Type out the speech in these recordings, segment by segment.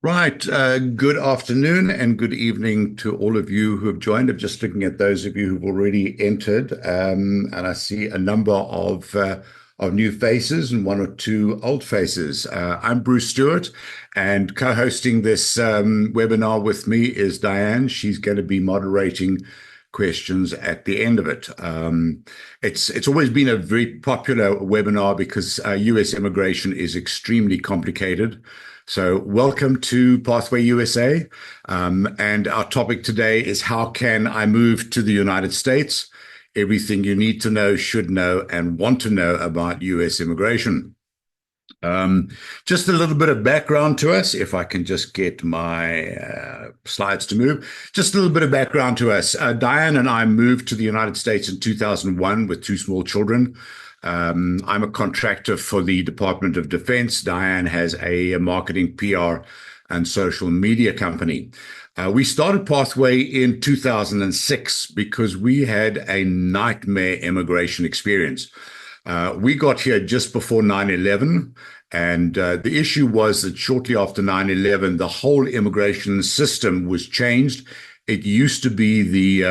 Right. Good afternoon and good evening to all of you who have joined. I'm just looking at those of you who've already entered, and I see a number of new faces and one or two old faces. I'm Bruce Stewart, and co-hosting this webinar with me is Diane. She's going to be moderating questions at the end of it. It's always been a very popular webinar because US immigration is extremely complicated. So welcome to Pathway USA. And our topic today is how can I move to the United States? Everything you need to know, should know, and want to know about US immigration. Just a little bit of background to us, if I can just get my slides to move. Just a little bit of background to us. Diane and I moved to the United States in 2001 with two small children. I'm a contractor for the Department of Defense. Diane has a marketing, PR, and social media company. We started Pathway in 2006 because we had a nightmare immigration experience. We got here just before 9/11, and the issue was that shortly after 9/11, the whole immigration system was changed. It used to be the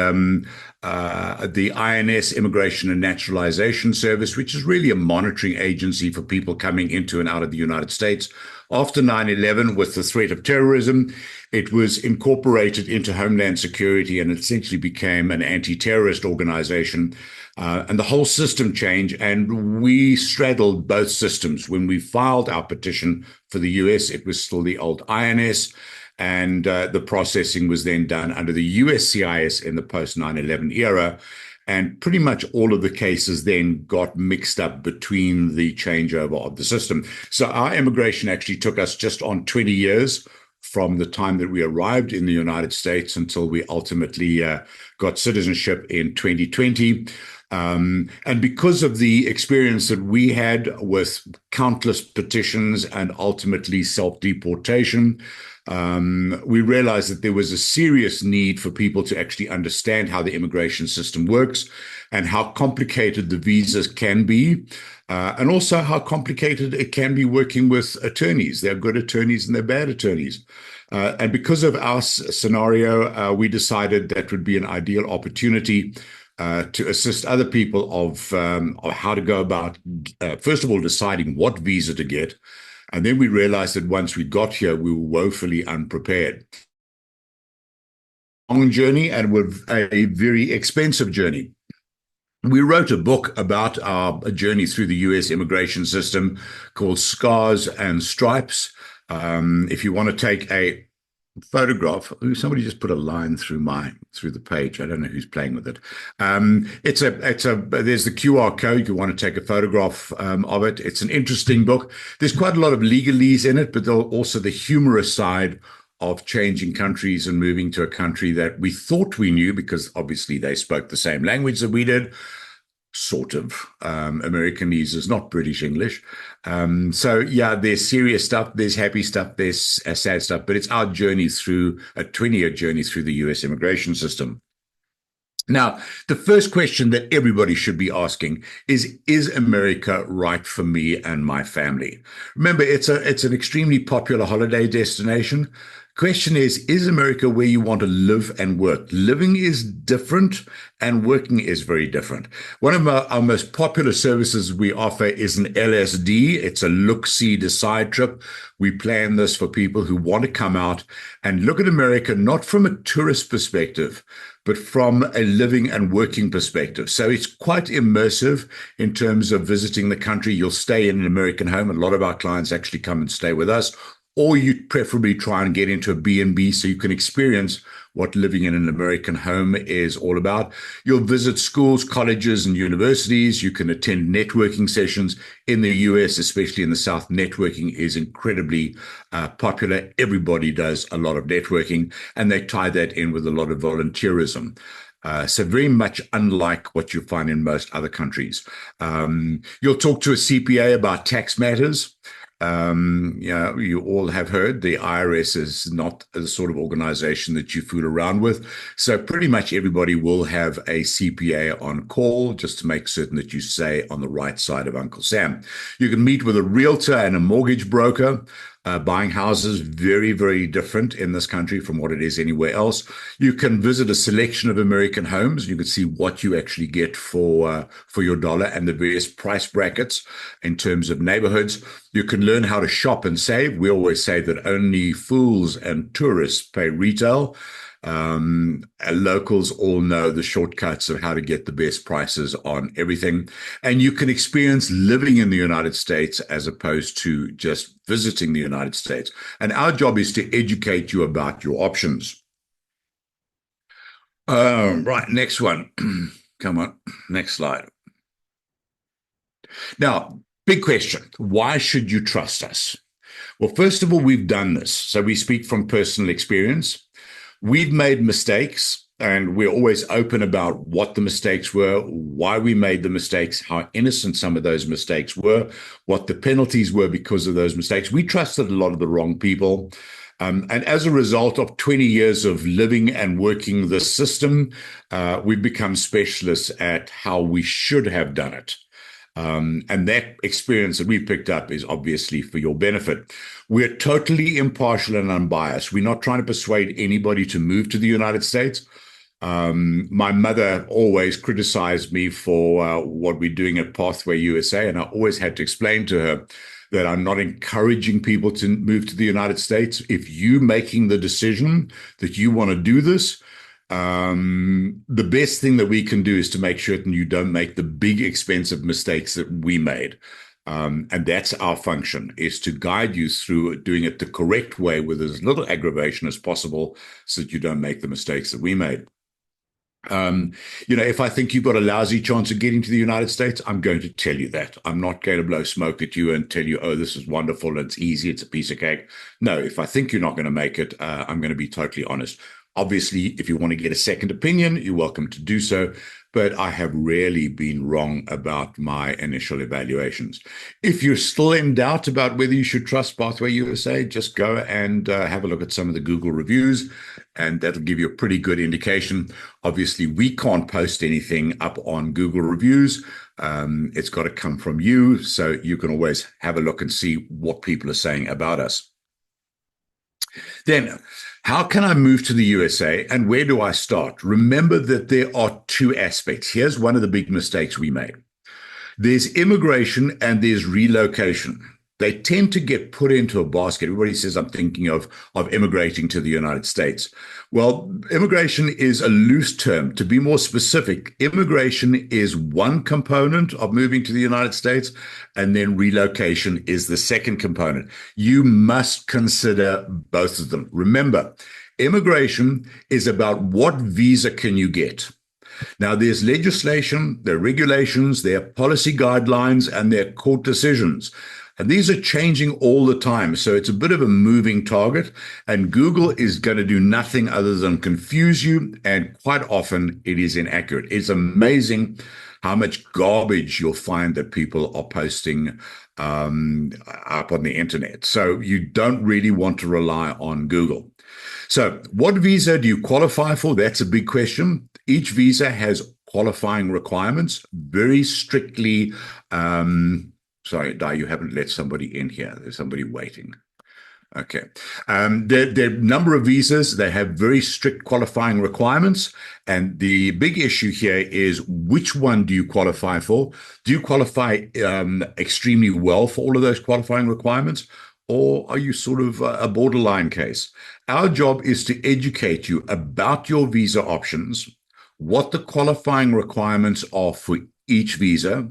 INS, Immigration and Naturalization Service, which is really a monitoring agency for people coming into and out of the United States. After 9/11, with the threat of terrorism, it was incorporated into Homeland Security and essentially became an anti-terrorist organization. And the whole system changed, and we straddled both systems. When we filed our petition for the US, it was still the old INS, and the processing was then done under the USCIS in the post 9/11 era. And pretty much all of the cases then got mixed up between the changeover of the system. So our immigration actually took us just on 20 years from the time that we arrived in the United States until we ultimately got citizenship in 2020. And because of the experience that we had with countless petitions and ultimately self-deportation, we realized that there was a serious need for people to actually understand how the immigration system works and how complicated the visas can be, and also how complicated it can be working with attorneys. There are good attorneys and there are bad attorneys. And because of our scenario, we decided that would be an ideal opportunity to assist other people of how to go about, first of all, deciding what visa to get. And then we realized that once we got here, we were woefully unprepared. Long journey, and with a very expensive journey. We wrote a book about our journey through the US immigration system called Scars and Stripes. If you want to take a photograph, somebody just put a line through the page. I don't know who's playing with it. There's the QR code. You want to take a photograph of it. It's an interesting book. There's quite a lot of legalese in it, but also the humorous side of changing countries and moving to a country that we thought we knew, because obviously they spoke the same language that we did. Sort of. Americanese is not British English. So yeah, there's serious stuff, there's happy stuff, there's sad stuff, but it's our journey through a 20-year journey through the US immigration system. Now, the first question that everybody should be asking is America right for me and my family? Remember, it's an extremely popular holiday destination. Question is America where you want to live and work? Living is different and working is very different. One of our most popular services we offer is an LSD. It's a look, see, decide trip. We plan this for people who want to come out and look at America, not from a tourist perspective, but from a living and working perspective. So it's quite immersive in terms of visiting the country. You'll stay in an American home. A lot of our clients actually come and stay with us, or you'd preferably try and get into a B&B so you can experience what living in an American home is all about. You'll visit schools, colleges, and universities. You can attend networking sessions. In the US, especially in the South, networking is incredibly popular. Everybody does a lot of networking, and they tie that in with a lot of volunteerism. So very much unlike what you find in most other countries. You'll talk to a CPA about tax matters. You all have heard the IRS is not the sort of organization that you fool around with. So pretty much everybody will have a CPA on call just to make certain that you stay on the right side of Uncle Sam. You can meet with a realtor and a mortgage broker. Buying houses, very, very different in this country from what it is anywhere else. You can visit a selection of American homes. You can see what you actually get for your dollar and the various price brackets in terms of neighborhoods. You can learn how to shop and save. We always say that only fools and tourists pay retail. Locals all know the shortcuts of how to get the best prices on everything. And you can experience living in the United States as opposed to just visiting the United States. And our job is to educate you about your options. Right, next one. Come on, next slide. Now, big question. Why should you trust us? Well, first of all, we've done this. So we speak from personal experience. We've made mistakes, and we're always open about what the mistakes were, why we made the mistakes, how innocent some of those mistakes were, what the penalties were because of those mistakes. We trusted a lot of the wrong people. And as a result of 20 years of living and working the system, we've become specialists at how we should have done it. And that experience that we've picked up is obviously for your benefit. We're totally impartial and unbiased. We're not trying to persuade anybody to move to the United States. My mother always criticized me for what we're doing at PathwayUSA, and I always had to explain to her that I'm not encouraging people to move to the United States. If you're making the decision that you want to do this, the best thing that we can do is to make certain you don't make the big expensive mistakes that we made. And that's our function, is to guide you through doing it the correct way with as little aggravation as possible so that you don't make the mistakes that we made. If I think you've got a lousy chance of getting to the United States, I'm going to tell you that. I'm not going to blow smoke at you and tell you, oh, this is wonderful, it's easy, it's a piece of cake. No, if I think you're not going to make it, I'm going to be totally honest. Obviously, if you want to get a second opinion, you're welcome to do so. But I have rarely been wrong about my initial evaluations. If you're still in doubt about whether you should trust PathwayUSA, just go and have a look at some of the Google reviews, and that'll give you a pretty good indication. Obviously, we can't post anything up on Google reviews. It's got to come from you, so you can always have a look and see what people are saying about us. Then, how can I move to the USA and where do I start? Remember that there are two aspects. Here's one of the big mistakes we made. There's immigration and there's relocation. They tend to get put into a basket. Everybody says, I'm thinking of immigrating to the United States. Well, immigration is a loose term. To be more specific, immigration is one component of moving to the United States, and then relocation is the second component. You must consider both of them. Remember, immigration is about what visa can you get. Now, there's legislation, there are regulations, there are policy guidelines, and there are court decisions. And these are changing all the time. So it's a bit of a moving target. And Google is going to do nothing other than confuse you. And quite often it is inaccurate. It's amazing how much garbage you'll find that people are posting up on the internet. So you don't really want to rely on Google. So what visa do you qualify for? That's a big question. Each visa has qualifying requirements, very strictly. Sorry, Di, you haven't let somebody in here. There's somebody waiting. Okay. There are a number of visas. They have very strict qualifying requirements. And the big issue here is, which one do you qualify for? Do you qualify extremely well for all of those qualifying requirements? Or are you sort of a borderline case? Our job is to educate you about your visa options, what the qualifying requirements are for each visa.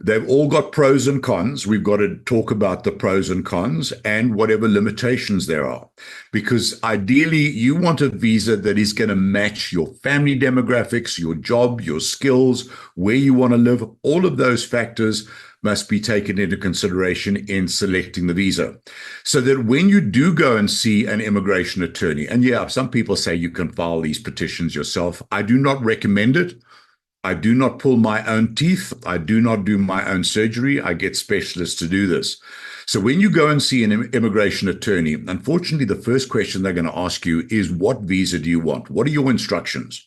They've all got pros and cons. We've got to talk about the pros and cons and whatever limitations there are. Because ideally, you want a visa that is going to match your family demographics, your job, your skills, where you want to live. All of those factors must be taken into consideration in selecting the visa. So that when you do go and see an immigration attorney, and yeah, some people say you can file these petitions yourself. I do not recommend it. I do not pull my own teeth. I do not do my own surgery. I get specialists to do this. So when you go and see an immigration attorney, unfortunately, the first question they're going to ask you is, what visa do you want? What are your instructions?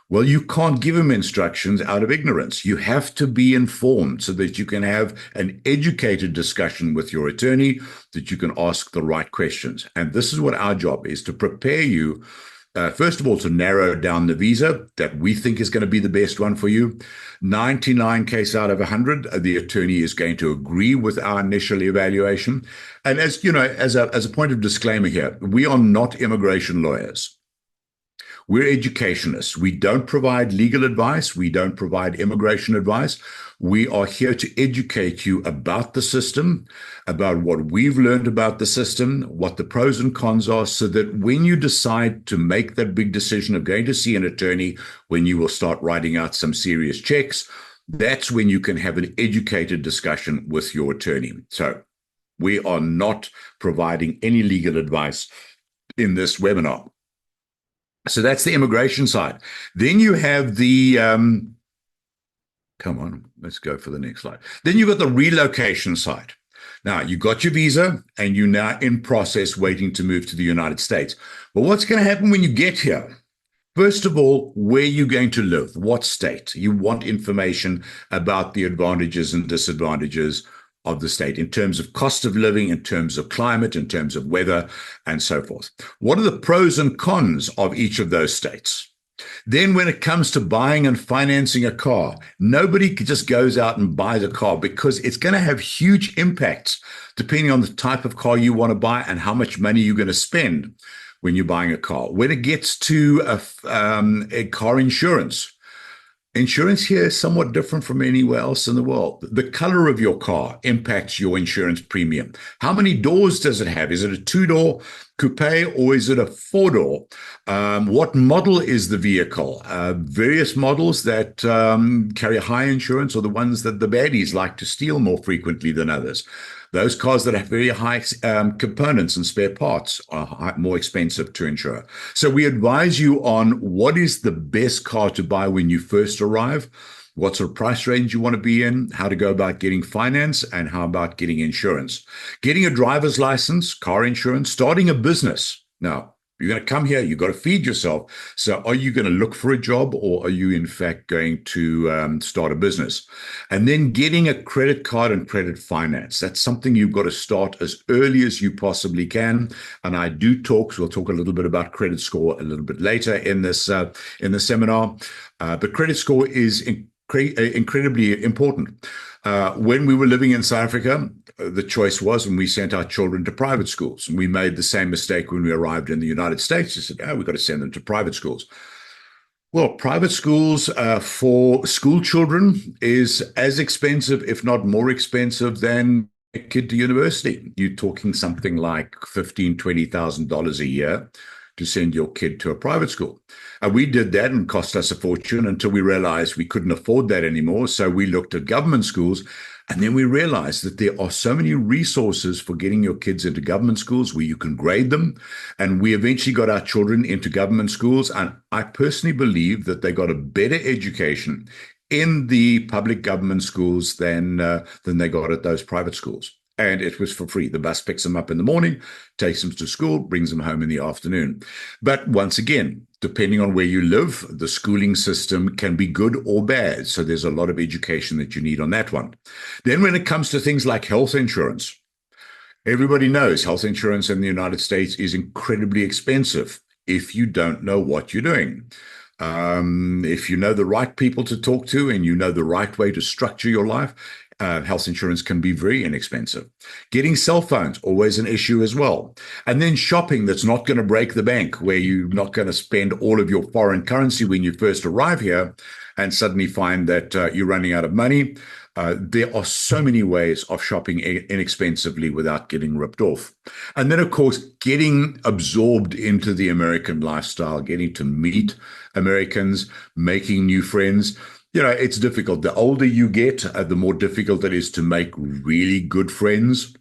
Well, you can't give them instructions out of ignorance. You have to be informed so that you can have an educated discussion with your attorney, that you can ask the right questions. And this is what our job is, to prepare you, first of all, to narrow down the visa that we think is going to be the best one for you. 99 cases out of 100, the attorney is going to agree with our initial evaluation. And as you know, as a point of disclaimer here, we are not immigration lawyers. We're educationists. We don't provide legal advice. We don't provide immigration advice. We are here to educate you about the system, about what we've learned about the system, what the pros and cons are, so that when you decide to make that big decision of going to see an attorney, when you will start writing out some serious checks, that's when you can have an educated discussion with your attorney. So we are not providing any legal advice in this webinar. So that's the immigration side. Then you have the, come on, let's go for the next slide. Then you've got the relocation side. Now, you got your visa and you're now in process waiting to move to the United States. But what's going to happen when you get here? First of all, where you're going to live, what state. You want information about the advantages and disadvantages of the state in terms of cost of living, in terms of climate, in terms of weather, and so forth. What are the pros and cons of each of those states? Then when it comes to buying and financing a car, nobody just goes out and buys a car, because it's going to have huge impacts depending on the type of car you want to buy and how much money you're going to spend when you're buying a car. When it gets to a car insurance, insurance here is somewhat different from anywhere else in the world. The color of your car impacts your insurance premium. How many doors does it have? Is it a 2-door coupe or is it a 4-door? What model is the vehicle? Various models that carry high insurance are the ones that the baddies like to steal more frequently than others. Those cars that have very high components and spare parts are more expensive to insure. So we advise you on what is the best car to buy when you first arrive, what sort of price range you want to be in, how to go about getting finance, and how about getting insurance. Getting a driver's license, car insurance, starting a business. Now, you're going to come here, you've got to feed yourself. So are you going to look for a job, or are you in fact going to start a business? And then getting a credit card and credit finance. That's something you've got to start as early as you possibly can. And I do talk, so we'll talk a little bit about credit score a little bit later in this seminar. But credit score is incredibly important. When we were living in South Africa, the choice was when we sent our children to private schools. And we made the same mistake when we arrived in the United States. We said, we've got to send them to private schools. Well, private schools for school children is as expensive, if not more expensive, than a kid to university. You're talking something like $15,000, $20,000 a year to send your kid to a private school. And we did that, and cost us a fortune until we realized we couldn't afford that anymore. So we looked at government schools, and then we realized that there are so many resources for getting your kids into government schools where you can grade them. And we eventually got our children into government schools. And I personally believe that they got a better education in the public government schools than they got at those private schools. And it was for free. The bus picks them up in the morning, takes them to school, brings them home in the afternoon. But once again, depending on where you live, the schooling system can be good or bad. So there's a lot of education that you need on that one. Then when it comes to things like health insurance, everybody knows health insurance in the United States is incredibly expensive if you don't know what you're doing. If you know the right people to talk to and you know the right way to structure your life, health insurance can be very inexpensive. Getting cell phones, always an issue as well. And then shopping that's not going to break the bank, where you're not going to spend all of your foreign currency when you first arrive here and suddenly find that you're running out of money. There are so many ways of shopping inexpensively without getting ripped off. And then, of course, getting absorbed into the American lifestyle, getting to meet Americans, making new friends. You know, it's difficult. The older you get, the more difficult it is to make really good friends.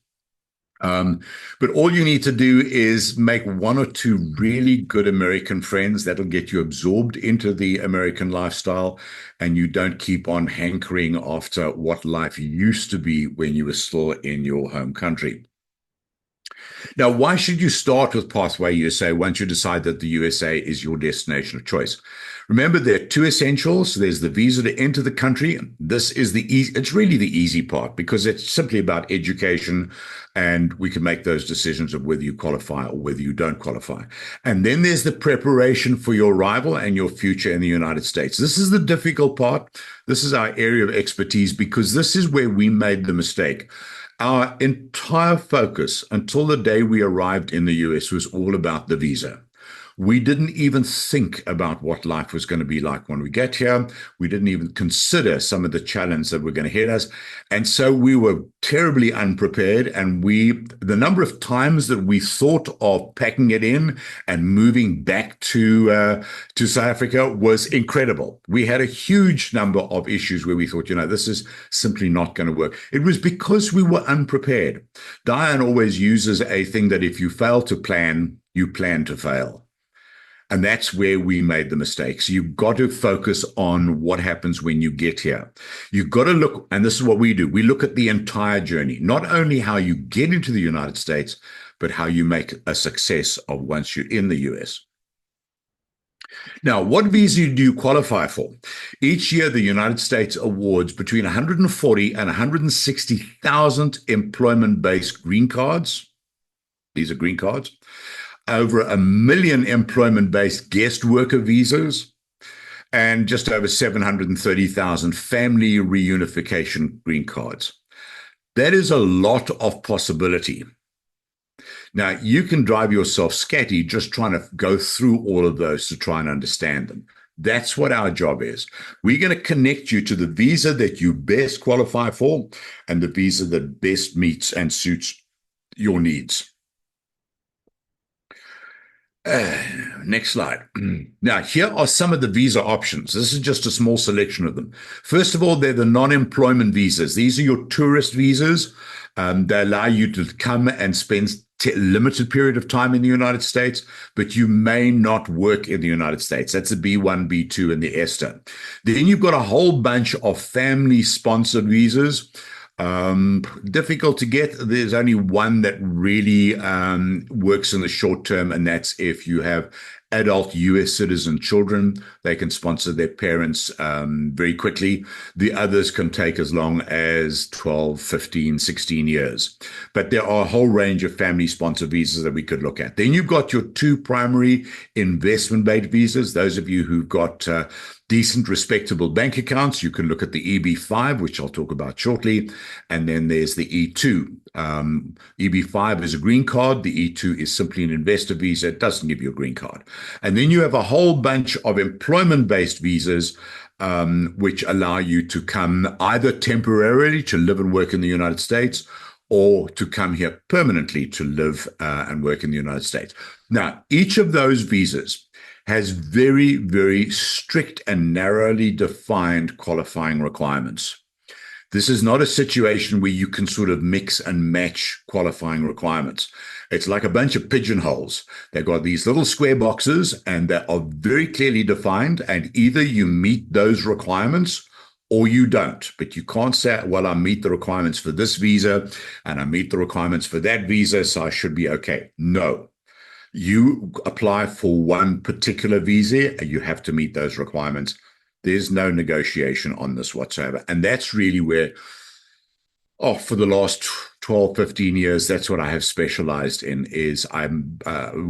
But all you need to do is make one or two really good American friends. That'll get you absorbed into the American lifestyle, and you don't keep on hankering after what life used to be when you were still in your home country. Now, why should you start with Pathway USA once you decide that the USA is your destination of choice? Remember, there are two essentials. There's the visa to enter the country. This is the easy, it's really the easy part because it's simply about education, and we can make those decisions of whether you qualify or whether you don't qualify. And then there's the preparation for your arrival and your future in the United States. This is the difficult part. This is our area of expertise because this is where we made the mistake. Our entire focus until the day we arrived in the US was all about the visa. We didn't even think about what life was going to be like when we get here. We didn't even consider some of the challenges that were going to hit us. And so we were terribly unprepared. And the number of times that we thought of packing it in and moving back to South Africa was incredible. We had a huge number of issues where we thought, this is simply not going to work. It was because we were unprepared. Diane always uses a thing that if you fail to plan, you plan to fail. And that's where we made the mistakes. You've got to focus on what happens when you get here. You've got to look, and this is what we do. We look at the entire journey, not only how you get into the United States, but how you make a success of once you're in the US. Now, what visa do you qualify for? Each year, the United States awards between 140 and 160,000 employment-based green cards. These are green cards. Over 1 million employment-based guest worker visas, and just over 730,000 family reunification green cards. That is a lot of possibility. Now, you can drive yourself scatty just trying to go through all of those to try and understand them. That's what our job is. We're going to connect you to the visa that you best qualify for and the visa that best meets and suits your needs. Next slide. Now, here are some of the visa options. This is just a small selection of them. First of all, they're the non-employment visas. These are your tourist visas. They allow you to come and spend a limited period of time in the United States, but you may not work in the United States. That's the B1, B2, and the ESTA. Then you've got a whole bunch of family-sponsored visas. Difficult to get. There's only one that really works in the short term, and that's if you have adult US citizen children. They can sponsor their parents very quickly. The others can take as long as 12, 15, 16 years. But there are a whole range of family-sponsored visas that we could look at. Then you've got your two primary investment-based visas. Those of you who've got decent, respectable bank accounts, you can look at the EB5, which I'll talk about shortly. And then there's the E2. EB5 is a green card. The E2 is simply an investor visa. It doesn't give you a green card. And then you have a whole bunch of employment-based visas, which allow you to come either temporarily to live and work in the United States or to come here permanently to live and work in the United States. Now, each of those visas has very, very strict and narrowly defined qualifying requirements. This is not a situation where you can sort of mix and match qualifying requirements. It's like a bunch of pigeonholes. They've got these little square boxes and they are very clearly defined, and either you meet those requirements or you don't. But you can't say, well, I meet the requirements for this visa and I meet the requirements for that visa, so I should be okay. No. You apply for one particular visa and you have to meet those requirements. There's no negotiation on this whatsoever. And that's really where, for the last 12, 15 years, that's what I have specialized in, is I'm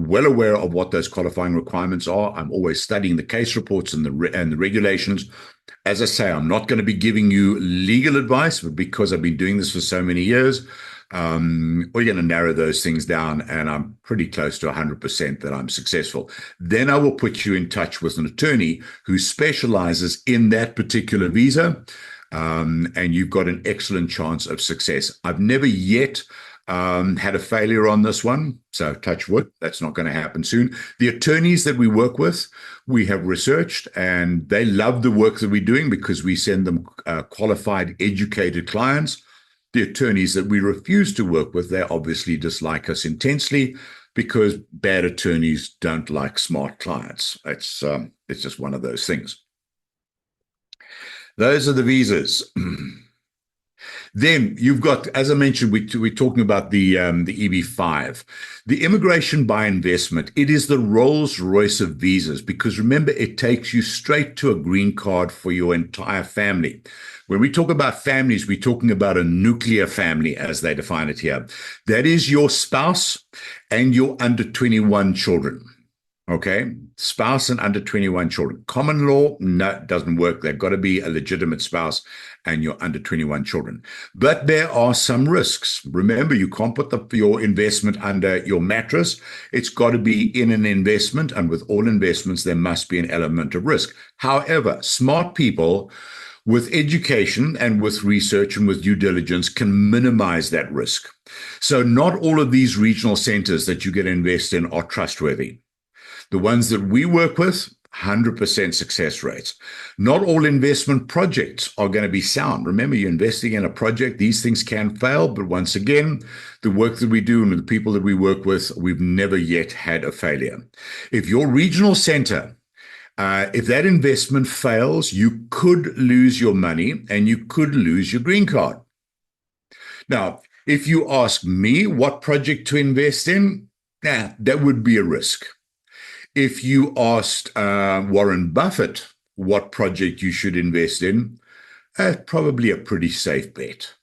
well aware of what those qualifying requirements are. I'm always studying the case reports and the regulations. As I say, I'm not going to be giving you legal advice, but because I've been doing this for so many years, we're going to narrow those things down, and I'm pretty close to 100% that I'm successful. Then I will put you in touch with an attorney who specializes in that particular visa, and you've got an excellent chance of success. I've never yet had a failure on this one, so touch wood, that's not going to happen soon. The attorneys that we work with, we have researched, and they love the work that we're doing because we send them qualified, educated clients. The attorneys that we refuse to work with, they obviously dislike us intensely because bad attorneys don't like smart clients. It's just one of those things. Those are the visas. Then you've got, as I mentioned, we're talking about the EB-5, the immigration by investment. It is the Rolls Royce of visas because remember, it takes you straight to a green card for your entire family. When we talk about families, we're talking about a nuclear family, as they define it here. That is your spouse and your under 21 children. Okay, spouse and under 21 children. Common law, no, it doesn't work. They've got to be a legitimate spouse and your under 21 children. But there are some risks. Remember, you can't put your investment under your mattress. It's got to be in an investment. And with all investments, there must be an element of risk. However, smart people with education and with research and with due diligence can minimize that risk. So not all of these regional centers that you get to invest in are trustworthy. The ones that we work with, 100% success rates. Not all investment projects are going to be sound. Remember, you're investing in a project. These things can fail. But once again, the work that we do and the people that we work with, we've never yet had a failure. If your regional center, if that investment fails, you could lose your money and you could lose your green card. Now, if you ask me what project to invest in, that would be a risk. If you asked Warren Buffett what project you should invest in, probably a pretty safe bet.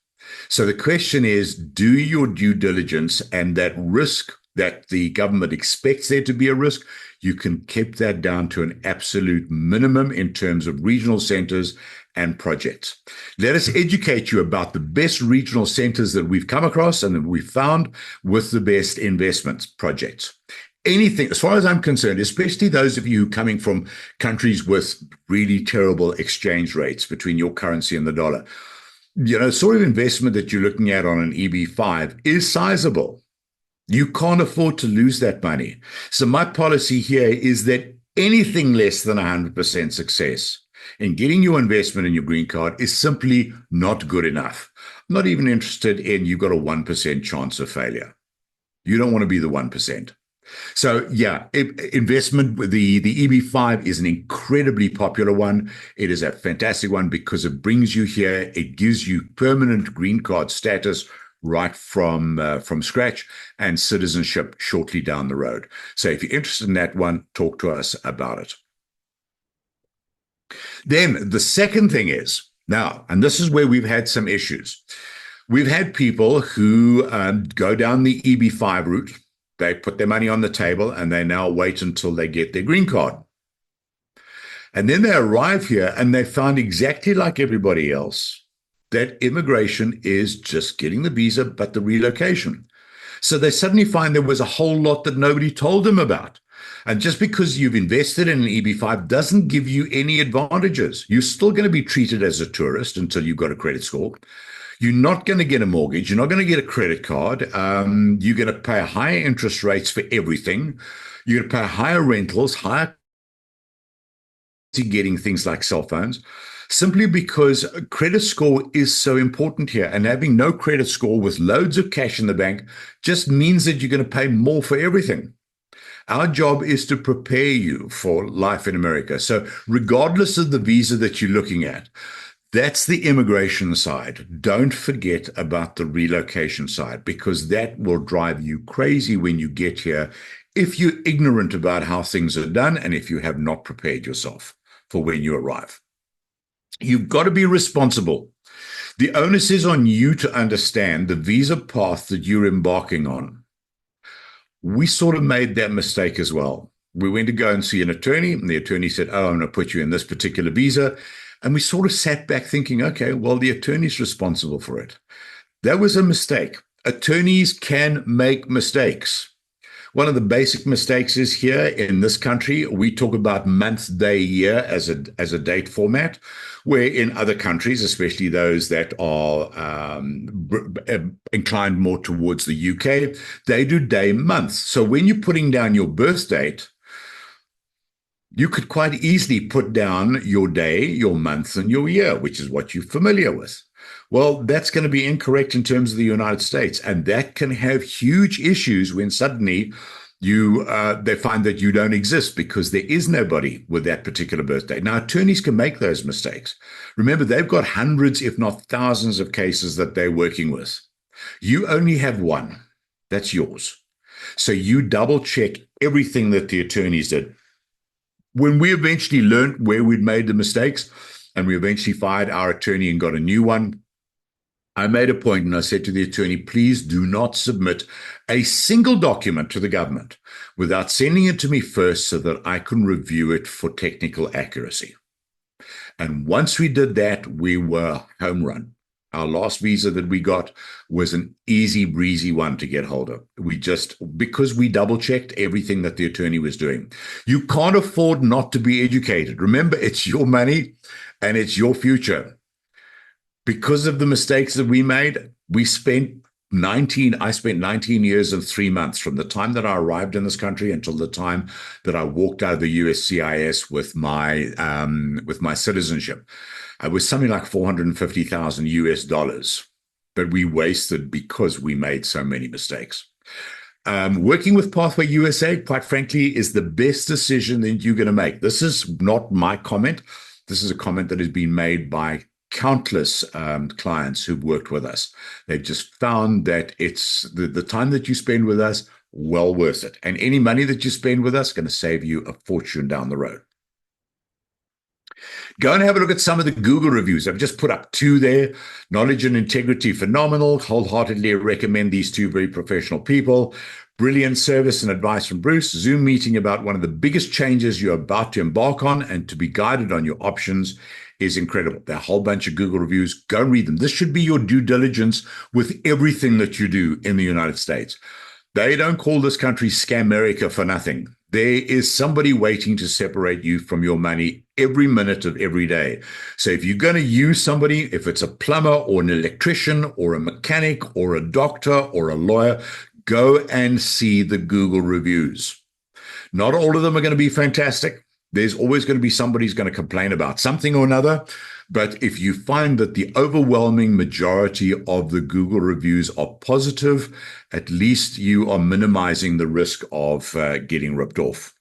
So the question is, do your due diligence and that risk that the government expects there to be a risk, you can keep that down to an absolute minimum in terms of regional centers and projects. Let us educate you about the best regional centers that we've come across and that we've found with the best investment projects. Anything, as far as I'm concerned, especially those of you coming from countries with really terrible exchange rates between your currency and the dollar, sort of investment that you're looking at on an EB-5 is sizable. You can't afford to lose that money. So my policy here is that anything less than 100% success in getting your investment in your green card is simply not good enough. I'm not even interested in you've got a 1% chance of failure. You don't want to be the 1%. So yeah, investment with the EB-5 is an incredibly popular one. It is a fantastic one because it brings you here. It gives you permanent green card status right from scratch and citizenship shortly down the road. So if you're interested in that one, talk to us about it. Then the second thing is now, and this is where we've had some issues. We've had people who go down the EB-5 route. They put their money on the table and they now wait until they get their green card. And then they arrive here and they find exactly like everybody else that immigration is just getting the visa, but the relocation. So they suddenly find there was a whole lot that nobody told them about. And just because you've invested in an EB-5 doesn't give you any advantages. You're still going to be treated as a tourist until you've got a credit score. You're not going to get a mortgage. You're not going to get a credit card. You're going to pay higher interest rates for everything. You're going to pay higher rentals, higher getting things like cell phones, simply because a credit score is so important here. And having no credit score with loads of cash in the bank just means that you're going to pay more for everything. Our job is to prepare you for life in America. So regardless of the visa that you're looking at, that's the immigration side. Don't forget about the relocation side, because that will drive you crazy when you get here if you're ignorant about how things are done and if you have not prepared yourself for when you arrive. You've got to be responsible. The onus is on you to understand the visa path that you're embarking on. We sort of made that mistake as well. We went to go and see an attorney, and the attorney said, I'm going to put you in this particular visa. And we sort of sat back thinking, okay, well, the attorney's responsible for it. That was a mistake. Attorneys can make mistakes. One of the basic mistakes is here in this country, we talk about month, day, year as a date format, where in other countries, especially those that are inclined more towards the UK, they do day, month. So when you're putting down your birth date, you could quite easily put down your day, your month, and your year, which is what you're familiar with. Well, that's going to be incorrect in terms of the United States, and that can have huge issues when suddenly They find that you don't exist because there is nobody with that particular birthday. Now, attorneys can make those mistakes. Remember, they've got hundreds, if not thousands, of cases that they're working with. You only have one. That's yours. So you double check everything that the attorneys did. When we eventually learned where we'd made the mistakes and we eventually fired our attorney and got a new one, I made a point and I said to the attorney, please do not submit a single document to the government without sending it to me first so that I can review it for technical accuracy. And once we did that, we were home run. Our last visa that we got was an easy breezy one to get hold of. Because we double checked everything that the attorney was doing. You can't afford not to be educated. Remember, it's your money and it's your future. Because of the mistakes that we made, I spent 19 years and 3 months from the time that I arrived in this country until the time that I walked out of the USCIS with my citizenship. It was something like 450,000 US dollars, but we wasted because we made so many mistakes. Working with PathwayUSA, quite frankly, is the best decision that you're going to make. This is not my comment. This is a comment that has been made by countless clients who've worked with us. They've just found that it's the time that you spend with us, well worth it. And any money that you spend with us is going to save you a fortune down the road. Go and have a look at some of the Google reviews. I've just put up 2 there. Knowledge and integrity, phenomenal. Wholeheartedly recommend these 2 very professional people. Brilliant service and advice from Bruce. Zoom meeting about one of the biggest changes you're about to embark on and to be guided on your options is incredible. There are a whole bunch of Google reviews. Go and read them. This should be your due diligence with everything that you do in the United States. They don't call this country Scamerica for nothing. There is somebody waiting to separate you from your money every minute of every day. So if you're going to use somebody, if it's a plumber or an electrician or a mechanic or a doctor or a lawyer, go and see the Google reviews. Not all of them are going to be fantastic. There's always going to be somebody who's going to complain about something or another. But if you find that the overwhelming majority of the Google reviews are positive, at least you are minimizing the risk of getting ripped off.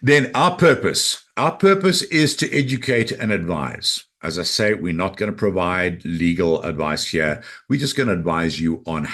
Then our purpose is to educate and advise. As I say, we're not going to provide legal advice here. We're just going to advise you on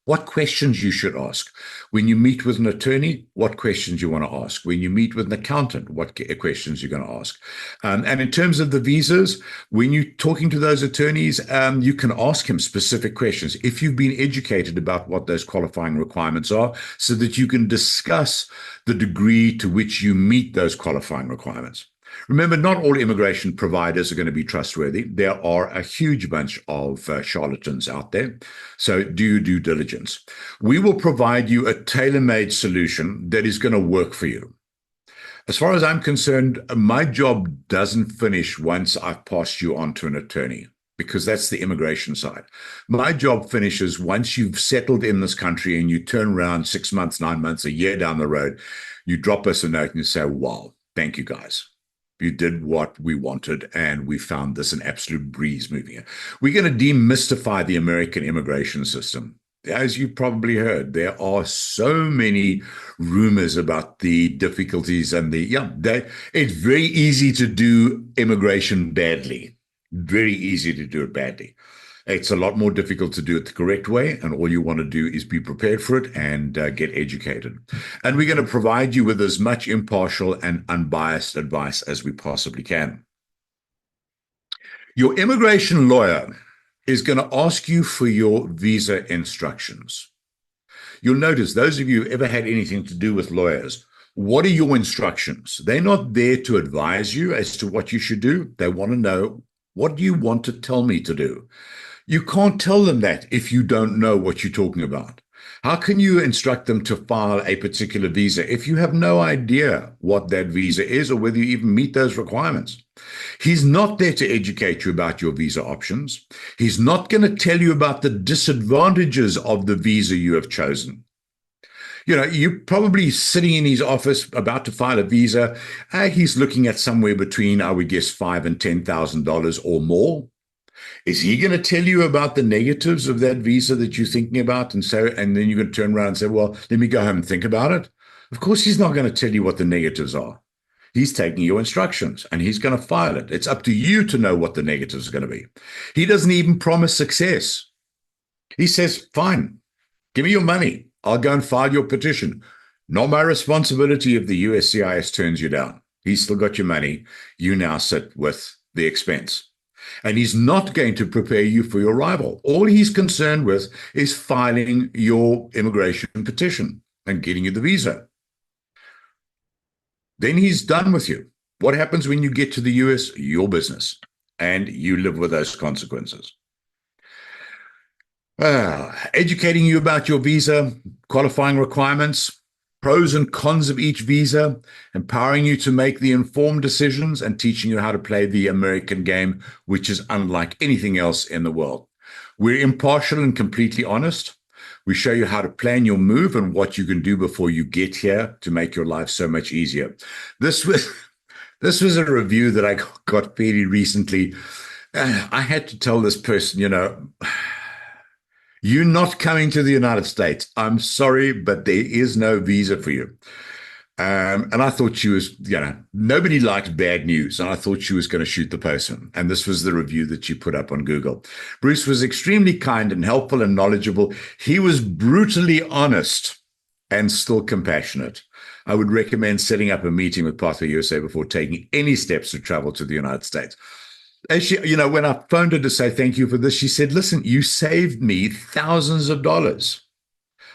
what questions you should ask. When you meet with an attorney, what questions you want to ask. When you meet with an accountant, what questions you're going to ask. And in terms of the visas, when you're talking to those attorneys, you can ask him specific questions if you've been educated about what those qualifying requirements are so that you can discuss the degree to which you meet those qualifying requirements. Remember, not all immigration providers are going to be trustworthy. There are a huge bunch of charlatans out there. So do due diligence. We will provide you a tailor-made solution that is going to work for you. As far as I'm concerned, my job doesn't finish once I've passed you on to an attorney, because that's the immigration side. My job finishes once you've settled in this country and you turn around 6 months, 9 months, a year down the road, you drop us a note and you say, wow, thank you guys. You did what we wanted, and we found this an absolute breeze moving it. We're going to demystify the American immigration system. As you probably heard, there are so many rumors about the difficulties and it's very easy to do immigration badly. Very easy to do it badly. It's a lot more difficult to do it the correct way, and all you want to do is be prepared for it and get educated. And we're going to provide you with as much impartial and unbiased advice as we possibly can. Your immigration lawyer is going to ask you for your visa instructions. You'll notice, those of you who ever had anything to do with lawyers, what are your instructions? They're not there to advise you as to what you should do. They want to know, what do you want to tell me to do? You can't tell them that if you don't know what you're talking about. How can you instruct them to file a particular visa if you have no idea what that visa is or whether you even meet those requirements? He's not there to educate you about your visa options. He's not going to tell you about the disadvantages of the visa you have chosen. You know, you're probably sitting in his office about to file a visa. He's looking at somewhere between, I would guess, $5,000 and $10,000 or more. Is he going to tell you about the negatives of that visa that you're thinking about and say, and then you're going to turn around and say, well, let me go home and think about it? Of course, he's not going to tell you what the negatives are. He's taking your instructions and he's going to file it. It's up to you to know what the negatives are going to be. He doesn't even promise success. He says, fine, give me your money. I'll go and file your petition. Not my responsibility if the USCIS turns you down. He's still got your money. You now sit with the expense. And he's not going to prepare you for your arrival. All he's concerned with is filing your immigration petition and getting you the visa. Then he's done with you. What happens when you get to the US? Your business. And you live with those consequences. Educating you about your visa, qualifying requirements, pros and cons of each visa, empowering you to make the informed decisions, and teaching you how to play the American game, which is unlike anything else in the world. We're impartial and completely honest. We show you how to plan your move and what you can do before you get here to make your life so much easier. This was a review that I got fairly recently. I had to tell this person, you're not coming to the United States. I'm sorry, but there is no visa for you. And I thought she was, nobody likes bad news. And I thought she was going to shoot the person. And this was the review that she put up on Google. Bruce was extremely kind and helpful and knowledgeable. He was brutally honest and still compassionate. I would recommend setting up a meeting with PathwayUSA before taking any steps to travel to the United States. And she, when I phoned her to say thank you for this, she said, listen, you saved me thousands of dollars.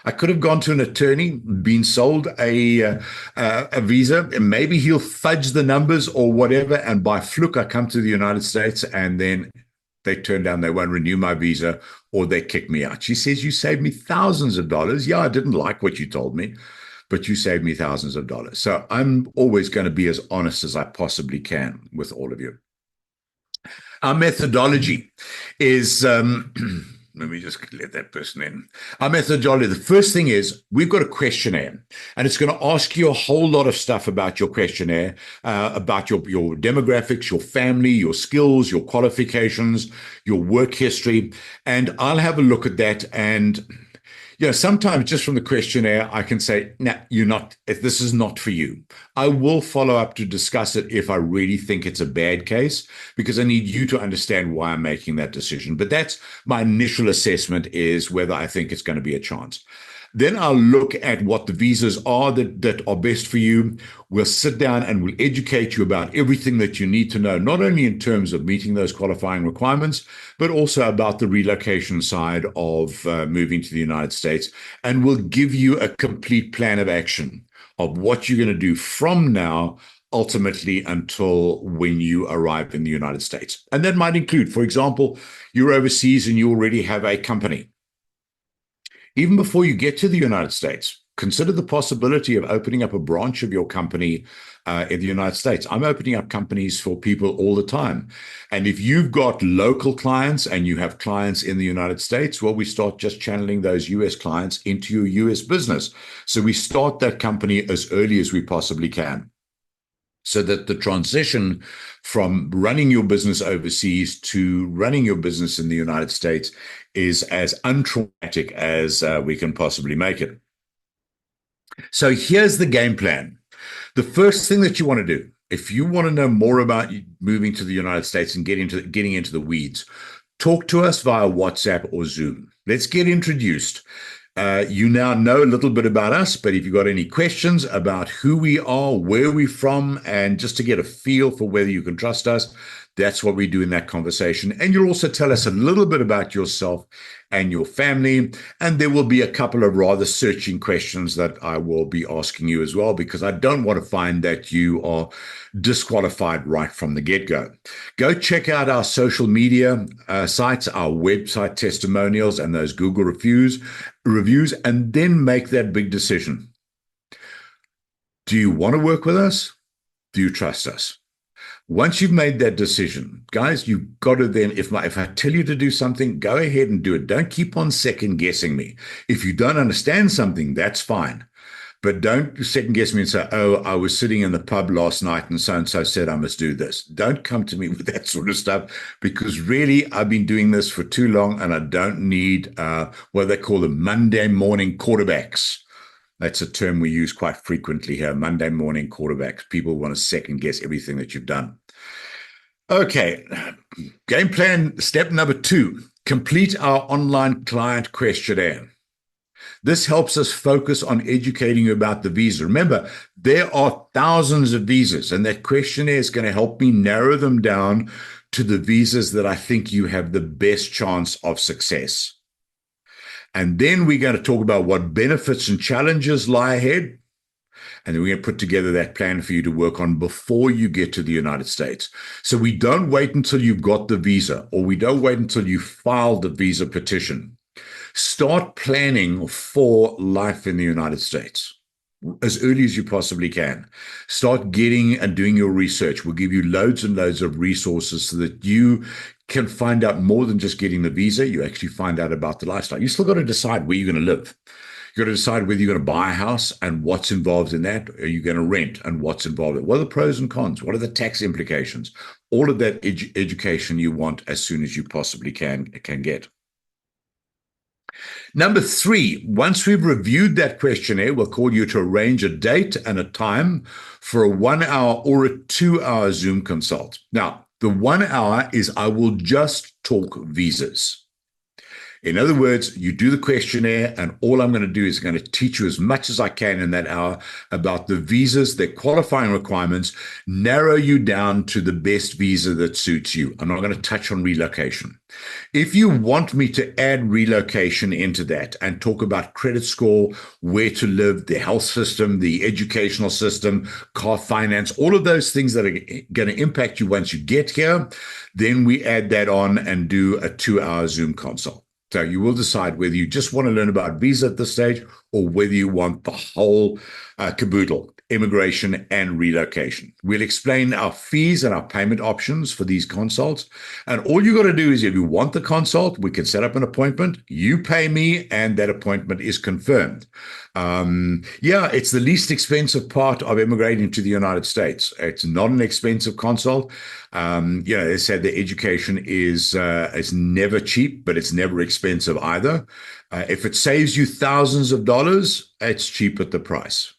I could have gone to an attorney, been sold a visa, and maybe he'll fudge the numbers or whatever. And by fluke, I come to the United States and then they turn down, they won't renew my visa or they kick me out. She says, you saved me thousands of dollars. Yeah, I didn't like what you told me, but you saved me thousands of dollars. So I'm always going to be as honest as I possibly can with all of you. Our methodology is, let me just let that person in. Our methodology, the first thing is we've got a questionnaire, and it's going to ask you a whole lot of stuff about your questionnaire, about your demographics, your family, your skills, your qualifications, your work history. And I'll have a look at that. And sometimes just from the questionnaire, I can say, no, this is not for you. I will follow up to discuss it if I really think it's a bad case, because I need you to understand why I'm making that decision. But that's my initial assessment, is whether I think it's going to be a chance. Then I'll look at what the visas are that are best for you. We'll sit down and we'll educate you about everything that you need to know, not only in terms of meeting those qualifying requirements, but also about the relocation side of moving to the United States. And we'll give you a complete plan of action of what you're going to do from now, ultimately until when you arrive in the United States. And that might include, for example, you're overseas and you already have a company. Even before you get to the United States, consider the possibility of opening up a branch of your company in the United States. I'm opening up companies for people all the time. And if you've got local clients and you have clients in the United States, well, we start just channeling those US clients into your US business. So we start that company as early as we possibly can, so that the transition from running your business overseas to running your business in the United States is as untraumatic as we can possibly make it. So here's the game plan. The first thing that you want to do, if you want to know more about moving to the United States and getting into the weeds, talk to us via WhatsApp or Zoom. Let's get introduced. You now know a little bit about us, but if you've got any questions about who we are, where we're from, and just to get a feel for whether you can trust us, that's what we do in that conversation. And you'll also tell us a little bit about yourself and your family. And there will be a couple of rather searching questions that I will be asking you as well, because I don't want to find that you are disqualified right from the get-go. Go check out our social media sites, our website testimonials, and those Google reviews, and then make that big decision. Do you want to work with us? Do you trust us? Once you've made that decision, guys, you've got to then, if I tell you to do something, go ahead and do it. Don't keep on second guessing me. If you don't understand something, that's fine. But don't second guess me and say, oh, I was sitting in the pub last night and so said I must do this. Don't come to me with that sort of stuff, because really I've been doing this for too long and I don't need what they call the Monday morning quarterbacks. That's a term we use quite frequently here, Monday morning quarterbacks. People want to second guess everything that you've done. Okay, game plan step number 2, complete our online client questionnaire. This helps us focus on educating you about the visa. Remember, there are thousands of visas, and that questionnaire is going to help me narrow them down to the visas that I think you have the best chance of success. And then we're going to talk about what benefits and challenges lie ahead. And then we're going to put together that plan for you to work on before you get to the United States. So we don't wait until you've got the visa, or we don't wait until you filed the visa petition. Start planning for life in the United States as early as you possibly can. Start getting and doing your research. We'll give you loads and loads of resources so that you can find out more than just getting the visa. You actually find out about the lifestyle. You still got to decide where you're going to live. You've got to decide whether you're going to buy a house and what's involved in that. Are you going to rent and what's involved in it? What are the pros and cons? What are the tax implications? All of that education you want as soon as you possibly can get. Number 3, once we've reviewed that questionnaire, we'll call you to arrange a date and a time for a 1-hour or a 2-hour Zoom consult. Now, the 1 hour is I will just talk visas. In other words, you do the questionnaire, and all I'm going to do is going to teach you as much as I can in that hour about the visas, their qualifying requirements, narrow you down to the best visa that suits you. I'm not going to touch on relocation. If you want me to add relocation into that and talk about credit score, where to live, the health system, the educational system, car finance, all of those things that are going to impact you once you get here, then we add that on and do a 2-hour Zoom consult. So you will decide whether you just want to learn about visa at this stage or whether you want the whole caboodle, immigration and relocation. We'll explain our fees and our payment options for these consults. And all you got to do is, if you want the consult, we can set up an appointment. You pay me and that appointment is confirmed. It's the least expensive part of immigrating to the United States. It's not an expensive consult. They said the education is never cheap, but it's never expensive either. If it saves you thousands of dollars, it's cheap at the price.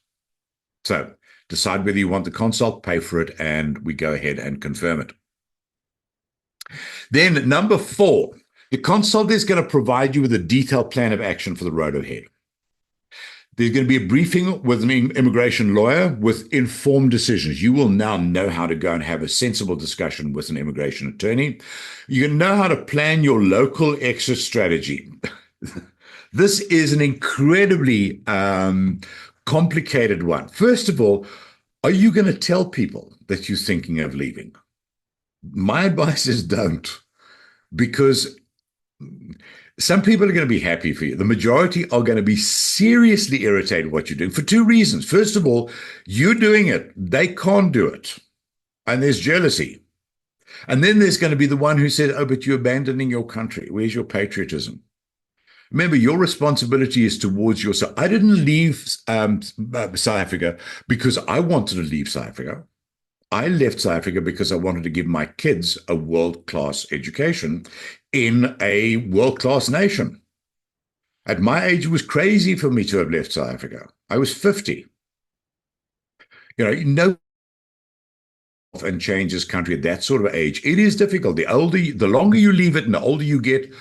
So decide whether you want the consult, pay for it, and we go ahead and confirm it. Then number 4, the consult is going to provide you with a detailed plan of action for the road ahead. There's going to be a briefing with an immigration lawyer with informed decisions. You will now know how to go and have a sensible discussion with an immigration attorney. You're going to know how to plan your local exit strategy. This is an incredibly complicated one. First of all, are you going to tell people that you're thinking of leaving? My advice is don't, because some people are going to be happy for you. The majority are going to be seriously irritated what you're doing for 2 reasons. First of all, you're doing it. They can't do it. And there's jealousy. And then there's going to be the one who says, oh, but you're abandoning your country. Where's your patriotism? Remember, your responsibility is towards yourself. I didn't leave South Africa because I wanted to leave South Africa. I left South Africa because I wanted to give my kids a world-class education in a world-class nation. At my age, it was crazy for me to have left South Africa. I was 50. And change this country at that sort of age, it is difficult. The longer you leave it and the older you get,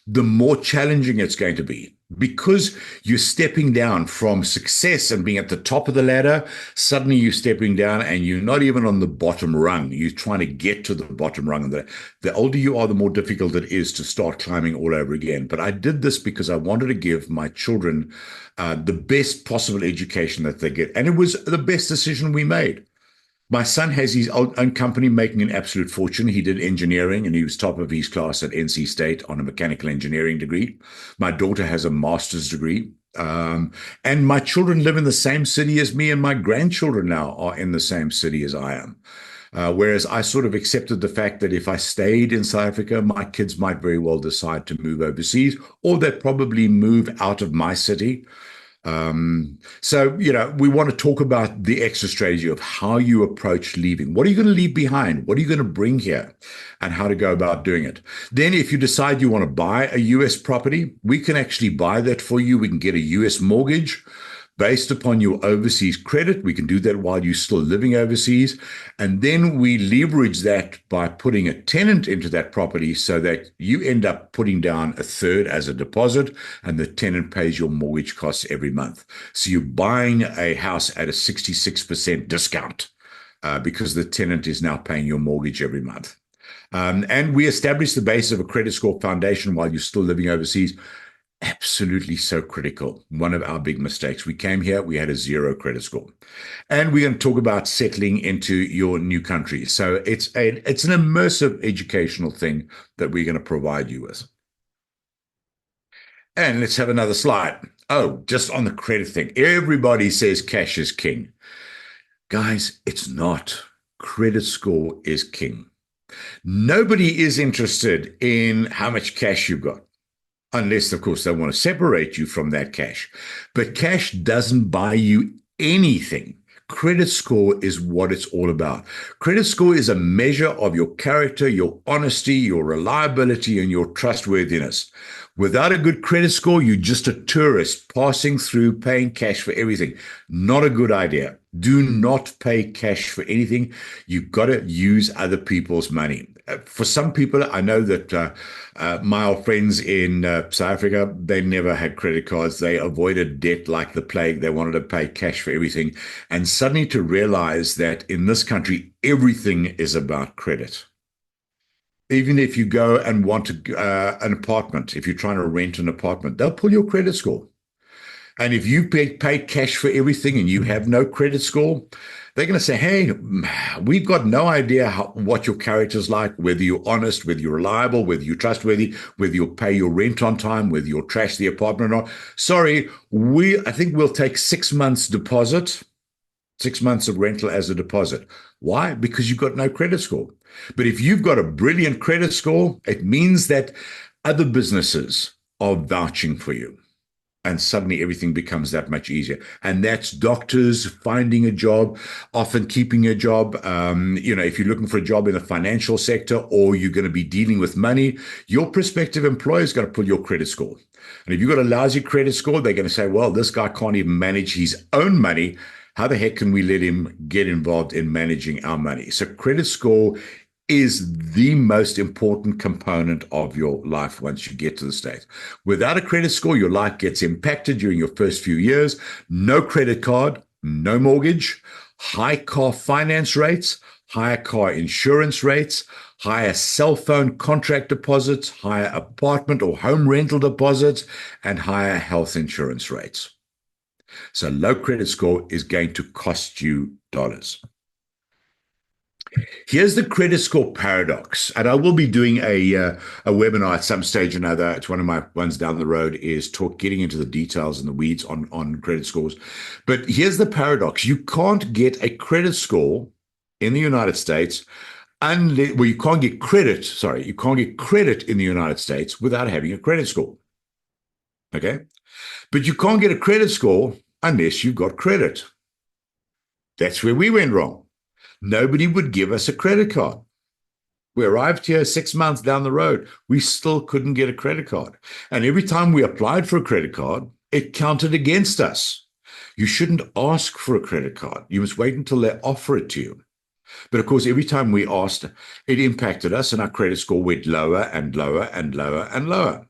the more challenging it's going to be, because you're stepping down from success and being at the top of the ladder. Suddenly you're stepping down and you're not even on the bottom rung. You're trying to get to the bottom rung. And the older you are, the more difficult it is to start climbing all over again. But I did this because I wanted to give my children the best possible education that they get. And it was the best decision we made. My son has his own company making an absolute fortune. He did engineering and he was top of his class at NC State on a mechanical engineering degree. My daughter has a master's degree. And my children live in the same city as me, and my grandchildren now are in the same city as I am. Whereas I sort of accepted the fact that if I stayed in South Africa, my kids might very well decide to move overseas, or they'd probably move out of my city. So, we want to talk about the exit strategy of how you approach leaving. What are you going to leave behind? What are you going to bring here and how to go about doing it? Then if you decide you want to buy a US property, we can actually buy that for you. We can get a US mortgage based upon your overseas credit. We can do that while you're still living overseas. And then we leverage that by putting a tenant into that property so that you end up putting down a third as a deposit and the tenant pays your mortgage costs every month. So you're buying a house at a 66% discount because the tenant is now paying your mortgage every month. And we establish the base of a credit score foundation while you're still living overseas. Absolutely so critical. One of our big mistakes. We came here, we had a 0 credit score. And we're going to talk about settling into your new country. So it's an immersive educational thing that we're going to provide you with. And let's have another slide. Oh, just on the credit thing. Everybody says cash is king. Guys, it's not. Credit score is king. Nobody is interested in how much cash you've got. Unless, of course, they want to separate you from that cash. But cash doesn't buy you anything. Credit score is what it's all about. Credit score is a measure of your character, your honesty, your reliability, and your trustworthiness. Without a good credit score, you're just a tourist passing through, paying cash for everything. Not a good idea. Do not pay cash for anything. You've got to use other people's money. For some people, I know that my old friends in South Africa, they never had credit cards. They avoided debt like the plague. They wanted to pay cash for everything. And suddenly to realize that in this country, everything is about credit. Even if you go and want an apartment, if you're trying to rent an apartment, they'll pull your credit score. And if you pay cash for everything and you have no credit score, they're going to say, hey, we've got no idea what your character's like, whether you're honest, whether you're reliable, whether you're trustworthy, whether you'll pay your rent on time, whether you'll trash the apartment or not. Sorry, I think we'll take 6 months deposit, 6 months of rental as a deposit. Why? Because you've got no credit score. But if you've got a brilliant credit score, it means that other businesses are vouching for you. And suddenly everything becomes that much easier. And that's doctors finding a job, often keeping a job. If you're looking for a job in the financial sector or you're going to be dealing with money, your prospective employer is going to pull your credit score. And if you've got a lousy credit score, they're going to say, well, this guy can't even manage his own money. How the heck can we let him get involved in managing our money? So credit score is the most important component of your life once you get to the States. Without a credit score, your life gets impacted during your first few years. No credit card, no mortgage, high car finance rates, higher car insurance rates, higher cell phone contract deposits, higher apartment or home rental deposits, and higher health insurance rates. So low credit score is going to cost you dollars. Here's the credit score paradox, and I will be doing a webinar at some stage or another. It's one of my ones down the road is getting into the details and the weeds on credit scores. But here's the paradox. You can't get a credit score in the United States you can't get credit in the United States without having a credit score. Okay? But you can't get a credit score unless you've got credit. That's where we went wrong. Nobody would give us a credit card. We arrived here 6 months down the road. We still couldn't get a credit card. And every time we applied for a credit card, it counted against us. You shouldn't ask for a credit card. You must wait until they offer it to you. But of course, every time we asked, it impacted us and our credit score went lower and lower and lower and lower.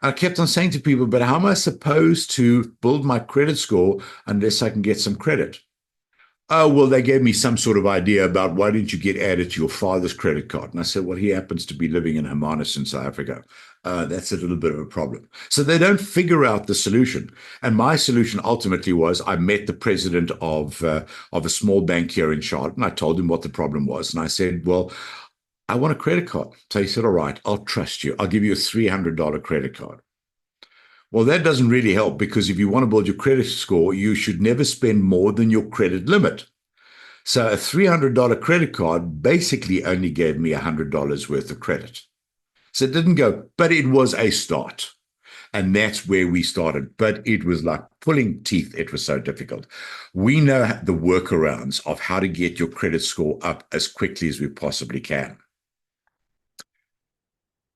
And I kept on saying to people, but how am I supposed to build my credit score unless I can get some credit? Oh, well, they gave me some sort of idea about why didn't you get added to your father's credit card? And I said, well, he happens to be living in Hermanus in South Africa. That's a little bit of a problem. So they don't figure out the solution. And my solution ultimately was I met the president of a small bank here in Charlotte, and I told him what the problem was. And I said, well, I want a credit card. So he said, all right, I'll trust you. I'll give you a $300 credit card. Well, that doesn't really help because if you want to build your credit score, you should never spend more than your credit limit. So a $300 credit card basically only gave me $100 worth of credit. So it didn't go, but it was a start. And that's where we started. But it was like pulling teeth. It was so difficult. We know the workarounds of how to get your credit score up as quickly as we possibly can.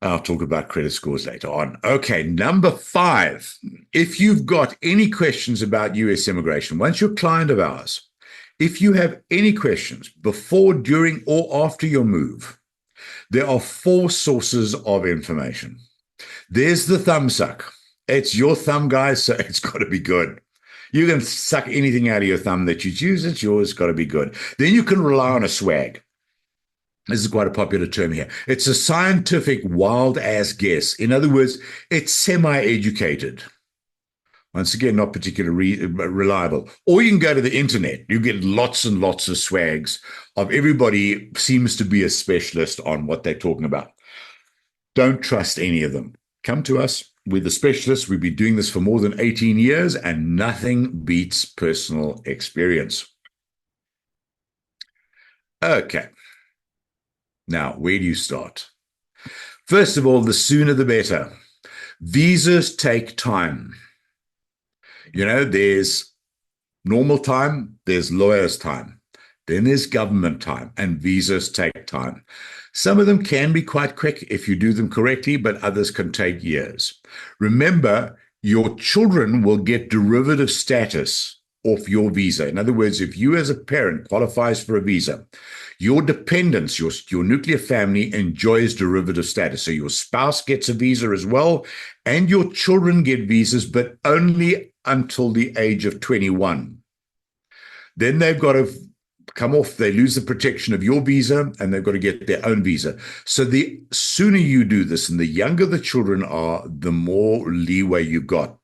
I'll talk about credit scores later on. Okay, number 5. If you've got any questions about US immigration, once you're a client of ours, if you have any questions before, during, or after your move, there are 4 sources of information. There's the thumb suck. It's your thumb, guys, so it's got to be good. You can suck anything out of your thumb that you choose. It's yours, got to be good. Then you can rely on a swag. This is quite a popular term here. It's a scientific wild-ass guess. In other words, it's semi-educated. Once again, not particularly reliable. Or you can go to the internet. You get lots and lots of swags of everybody seems to be a specialist on what they're talking about. Don't trust any of them. Come to us. We're the specialists. We've been doing this for more than 18 years, and nothing beats personal experience. Okay. Now, where do you start? First of all, the sooner the better. Visas take time. You know, there's normal time, there's lawyer's time, then there's government time, and visas take time. Some of them can be quite quick if you do them correctly, but others can take years. Remember, your children will get derivative status off your visa. In other words, if you as a parent qualifies for a visa, your dependents, your nuclear family enjoys derivative status. So your spouse gets a visa as well, and your children get visas, but only until the age of 21. Then they've got to come off, they lose the protection of your visa, and they've got to get their own visa. So the sooner you do this, and the younger the children are, the more leeway you've got.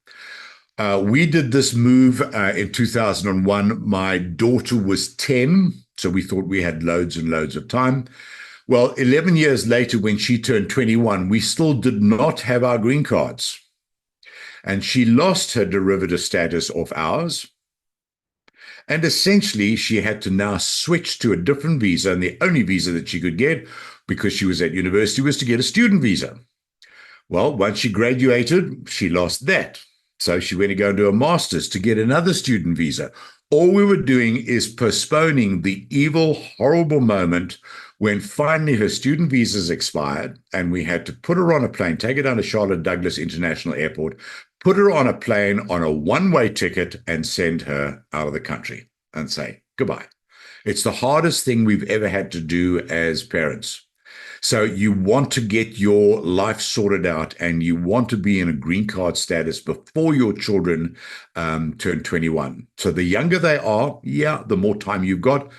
We did this move in 2001. My daughter was 10, so we thought we had loads and loads of time. Well, 11 years later, when she turned 21, we still did not have our green cards. And she lost her derivative status off ours. And essentially, she had to now switch to a different visa. And the only visa that she could get, because she was at university, was to get a student visa. Well, once she graduated, she lost that. So she went to go and do a master's to get another student visa. All we were doing is postponing the evil, horrible moment when finally her student visas expired and we had to put her on a plane, take her down to Charlotte Douglas International Airport, put her on a plane on a one-way ticket and send her out of the country and say goodbye. It's the hardest thing we've ever had to do as parents. So you want to get your life sorted out and you want to be in a green card status before your children turn 21. So the younger they are, the more time you've got.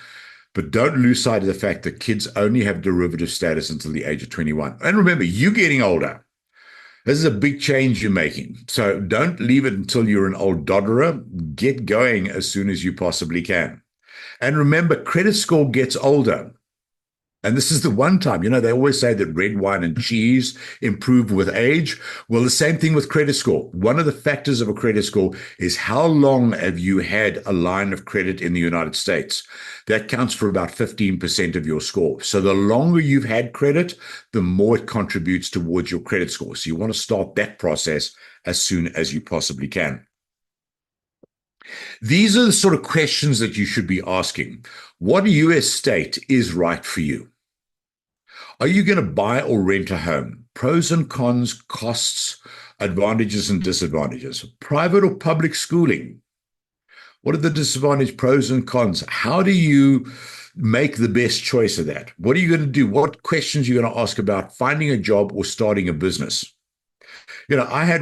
But don't lose sight of the fact that kids only have derivative status until the age of 21. And remember, you're getting older. This is a big change you're making. So don't leave it until you're an old dodderer. Get going as soon as you possibly can. And remember, credit score gets older. And this is the one time, they always say that red wine and cheese improve with age. Well, the same thing with credit score. One of the factors of a credit score is how long have you had a line of credit in the United States? That counts for about 15% of your score. So the longer you've had credit, the more it contributes towards your credit score. So you want to start that process as soon as you possibly can. These are the sort of questions that you should be asking. What U.S. state is right for you? Are you going to buy or rent a home? Pros and cons, costs, advantages and disadvantages. Private or public schooling? What are the disadvantages, pros and cons? How do you make the best choice of that? What are you going to do? What questions are you going to ask about finding a job or starting a business? I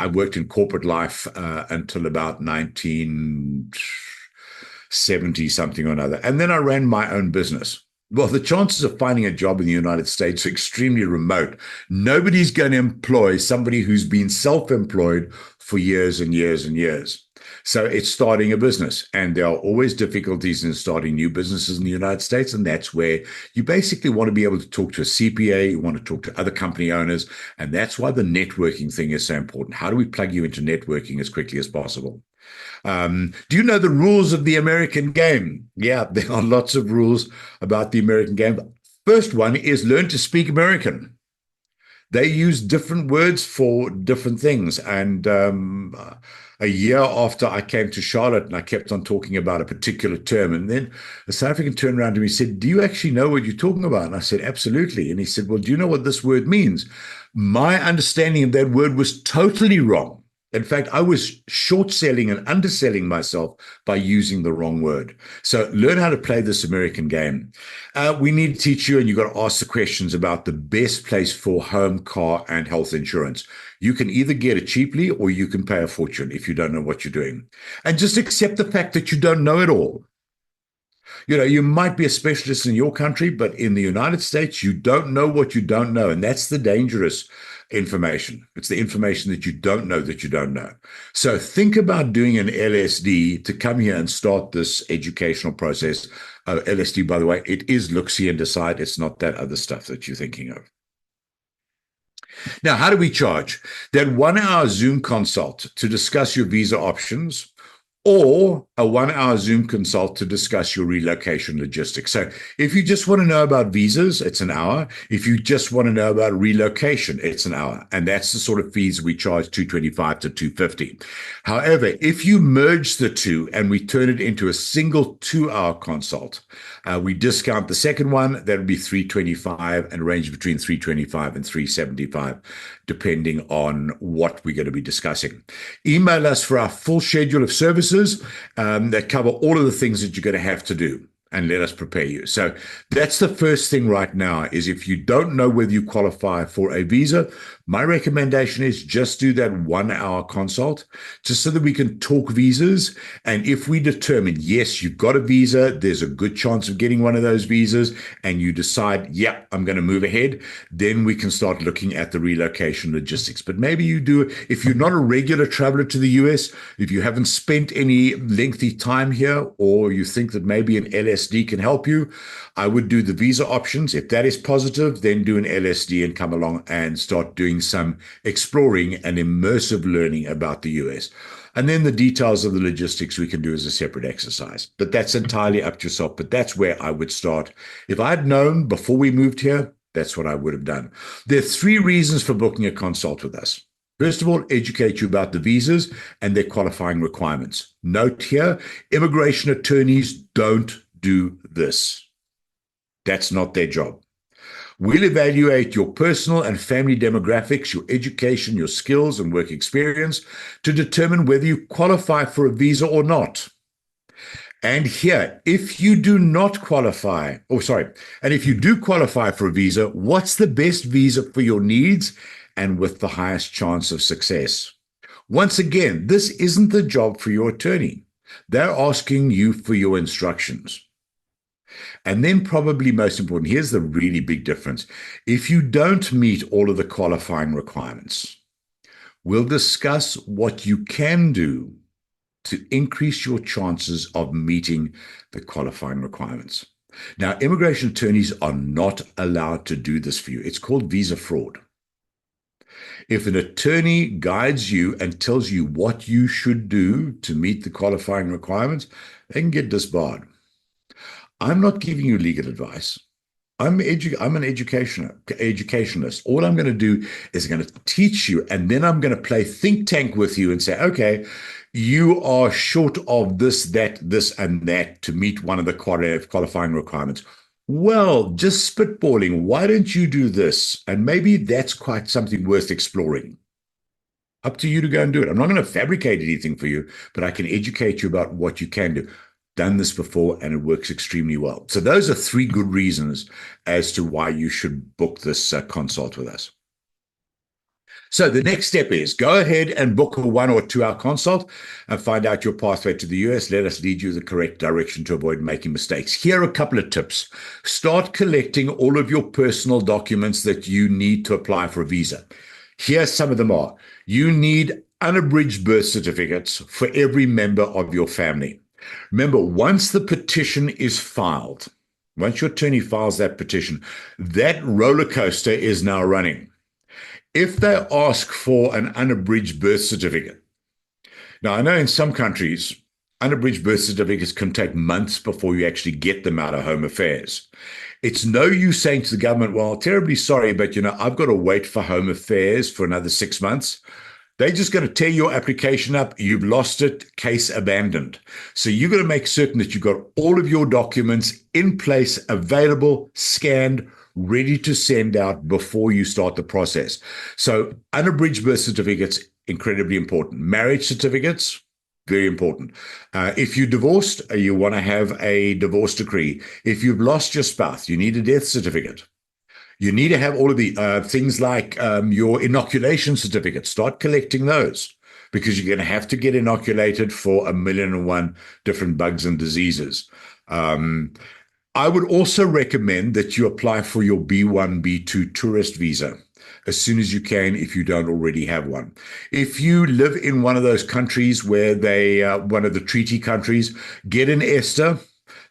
worked in corporate life until about 1970 something or another. And then I ran my own business. Well, the chances of finding a job in the United States are extremely remote. Nobody's going to employ somebody who's been self-employed for years and years and years. So it's starting a business. And there are always difficulties in starting new businesses in the United States. And that's where you basically want to be able to talk to a CPA. You want to talk to other company owners. And that's why the networking thing is so important. How do we plug you into networking as quickly as possible? Do you know the rules of the American game? Yeah, there are lots of rules about the American game. First one is learn to speak American. They use different words for different things. And a year after I came to Charlotte and I kept on talking about a particular term, and then a South African turned around to me and said, "Do you actually know what you're talking about?" And I said, "Absolutely." And he said, "Well, do you know what this word means?" My understanding of that word was totally wrong. In fact, I was short selling and underselling myself by using the wrong word. So learn how to play this American game. We need to teach you, and you've got to ask the questions about the best place for home, car, and health insurance. You can either get it cheaply or you can pay a fortune if you don't know what you're doing. And just accept the fact that you don't know it all. You know, you might be a specialist in your country, but in the United States, you don't know what you don't know. And that's the dangerous information. It's the information that you don't know that you don't know. So think about doing an LSD to come here and start this educational process. LSD, by the way, it is look, see, and decide. It's not that other stuff that you're thinking of. Now, how do we charge? That 1 hour Zoom consult to discuss your visa options, or a 1 hour Zoom consult to discuss your relocation logistics. So if you just want to know about visas, it's an hour. If you just want to know about relocation, it's an hour. And that's the sort of fees we charge, $225 to $250. However, if you merge the two and we turn it into a single 2 hour consult, we discount the second one. That would be $325 and range between $325 and $375, depending on what we're going to be discussing. Email us for our full schedule of services that cover all of the things that you're going to have to do, and let us prepare you. So that's the first thing right now, is if you don't know whether you qualify for a visa, my recommendation is just do that 1 hour consult, just so that we can talk visas. And if we determine, yes, you've got a visa, there's a good chance of getting one of those visas, and you decide, yeah, I'm going to move ahead, then we can start looking at the relocation logistics. But maybe you do, if you're not a regular traveler to the US, if you haven't spent any lengthy time here, or you think that maybe an LSD can help you, I would do the visa options. If that is positive, then do an LSD and come along and start doing some exploring and immersive learning about the US. And then the details of the logistics we can do as a separate exercise. But that's entirely up to yourself. But that's where I would start. If I'd known before we moved here, that's what I would have done. There are 3 reasons for booking a consult with us. First of all, educate you about the visas and their qualifying requirements. Note here, immigration attorneys don't do this. That's not their job. We'll evaluate your personal and family demographics, your education, your skills and work experience to determine whether you qualify for a visa or not. And here, if you do not qualify, and if you do qualify for a visa, what's the best visa for your needs and with the highest chance of success? Once again, this isn't the job for your attorney. They're asking you for your instructions. And then probably most important, here's the really big difference. If you don't meet all of the qualifying requirements, we'll discuss what you can do to increase your chances of meeting the qualifying requirements. Now, immigration attorneys are not allowed to do this for you. It's called visa fraud. If an attorney guides you and tells you what you should do to meet the qualifying requirements, they can get disbarred. I'm not giving you legal advice. I'm an educationalist. All I'm going to do is going to teach you, and then I'm going to play think tank with you and say, okay, you are short of this, that, this, and that to meet one of the qualifying requirements. Well, just spitballing, why don't you do this? And maybe that's quite something worth exploring. Up to you to go and do it. I'm not going to fabricate anything for you, but I can educate you about what you can do. Done this before, and it works extremely well. So those are 3 good reasons as to why you should book this consult with us. So the next step is go ahead and book a 1 or 2 hour consult and find out your pathway to the US. Let us lead you the correct direction to avoid making mistakes. Here are a couple of tips. Start collecting all of your personal documents that you need to apply for a visa. Here some of them are. You need unabridged birth certificates for every member of your family. Remember, once the petition is filed, once your attorney files that petition, that roller coaster is now running. If they ask for an unabridged birth certificate, now I know in some countries, unabridged birth certificates can take months before you actually get them out of Home Affairs. It's no use saying to the government, well, terribly sorry, but I've got to wait for Home Affairs for another 6 months. They're just going to tear your application up. You've lost it, case abandoned. So you've got to make certain that you've got all of your documents in place, available, scanned, ready to send out before you start the process. So unabridged birth certificates, incredibly important. Marriage certificates, very important. If you're divorced, you want to have a divorce decree. If you've lost your spouse, you need a death certificate. You need to have all of the things like your inoculation certificate. Start collecting those because you're going to have to get inoculated for 1,000,001 different bugs and diseases. I would also recommend that you apply for your B1, B2 tourist visa as soon as you can if you don't already have one. If you live in one of those countries where one of the treaty countries, get an ESTA,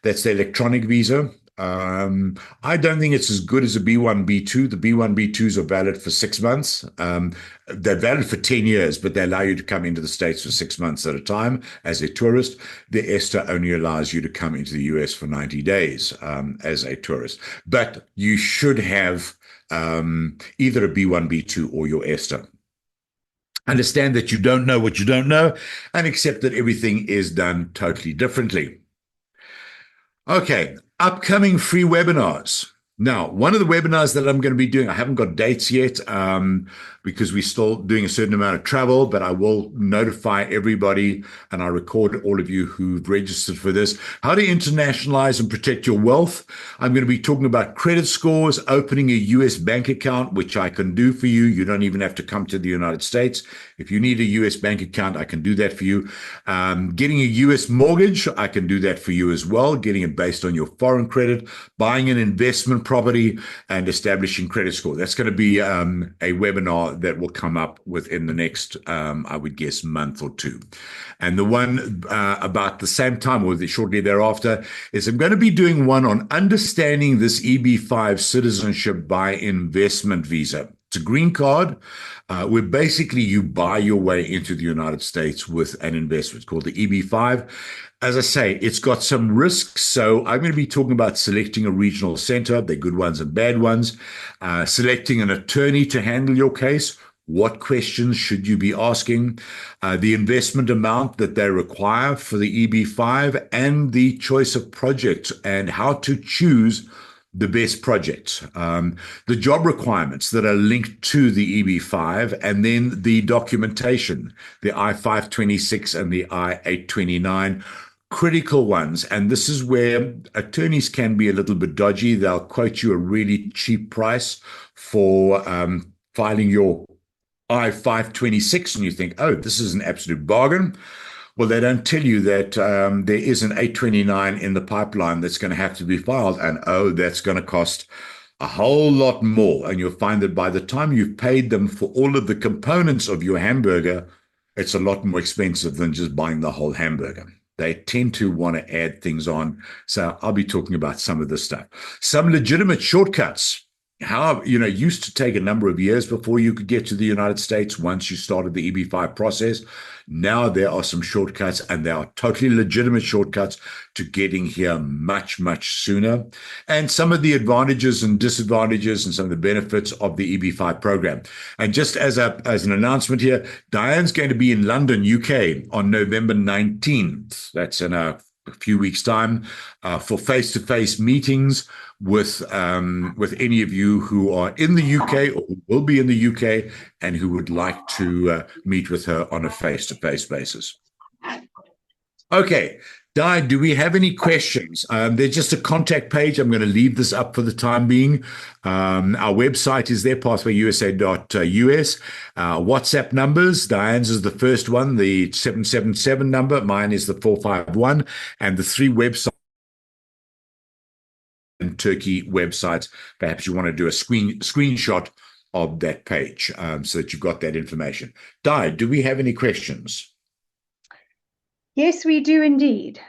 that's the electronic visa. I don't think it's as good as a B1, B2. The B1, B2s are valid for 6 months. They're valid for 10 years, but they allow you to come into the States for 6 months at a time as a tourist. The ESTA only allows you to come into the US for 90 days as a tourist. But you should have either a B1, B2 or your ESTA. Understand that you don't know what you don't know and accept that everything is done totally differently. Okay, upcoming free webinars. Now, one of the webinars that I'm going to be doing, I haven't got dates yet because we're still doing a certain amount of travel, but I will notify everybody and I record all of you who've registered for this. How to internationalize and protect your wealth. I'm going to be talking about credit scores, opening a US bank account, which I can do for you. You don't even have to come to the United States. If you need a US bank account, I can do that for you. Getting a US mortgage, I can do that for you as well, getting it based on your foreign credit, buying an investment property, and establishing credit score. That's going to be a webinar that will come up within the next, I would guess, month or two. And the one about the same time or shortly thereafter is I'm going to be doing one on understanding this EB5 citizenship by investment visa. It's a green card where basically you buy your way into the United States with an investment. It's called the EB5. As I say, it's got some risks. So I'm going to be talking about selecting a regional center, the good ones and bad ones, selecting an attorney to handle your case. What questions should you be asking? The investment amount that they require for the EB5 and the choice of projects and how to choose the best projects, the job requirements that are linked to the EB5, and then the documentation, the I-526 and the I-829, critical ones. And this is where attorneys can be a little bit dodgy. They'll quote you a really cheap price for filing your I-526, and you think, oh, this is an absolute bargain. Well, they don't tell you that there is an 829 in the pipeline that's going to have to be filed. And oh, that's going to cost a whole lot more. And you'll find that by the time you've paid them for all of the components of your hamburger, it's a lot more expensive than just buying the whole hamburger. They tend to want to add things on. So I'll be talking about some of this stuff. Some legitimate shortcuts. How, used to take a number of years before you could get to the United States once you started the EB5 process. Now there are some shortcuts, and they are totally legitimate shortcuts to getting here much, much sooner. And some of the advantages and disadvantages and some of the benefits of the EB5 program. And just as an announcement here, Diane's going to be in London, UK on November 19th. That's in a few weeks' time for face-to-face meetings with any of you who are in the UK or who will be in the UK and who would like to meet with her on a face-to-face basis. Okay, Di, do we have any questions? There's just a contact page. I'm going to leave this up for the time being. Our website is there, PathwayUSA.us. WhatsApp numbers, Diane's is the first one, the 777 number. Mine is the 451. And the 3 websites and Turkey websites. Perhaps you want to do a screenshot of that page so that you've got that information. Di, do we have any questions? Yes, we do indeed.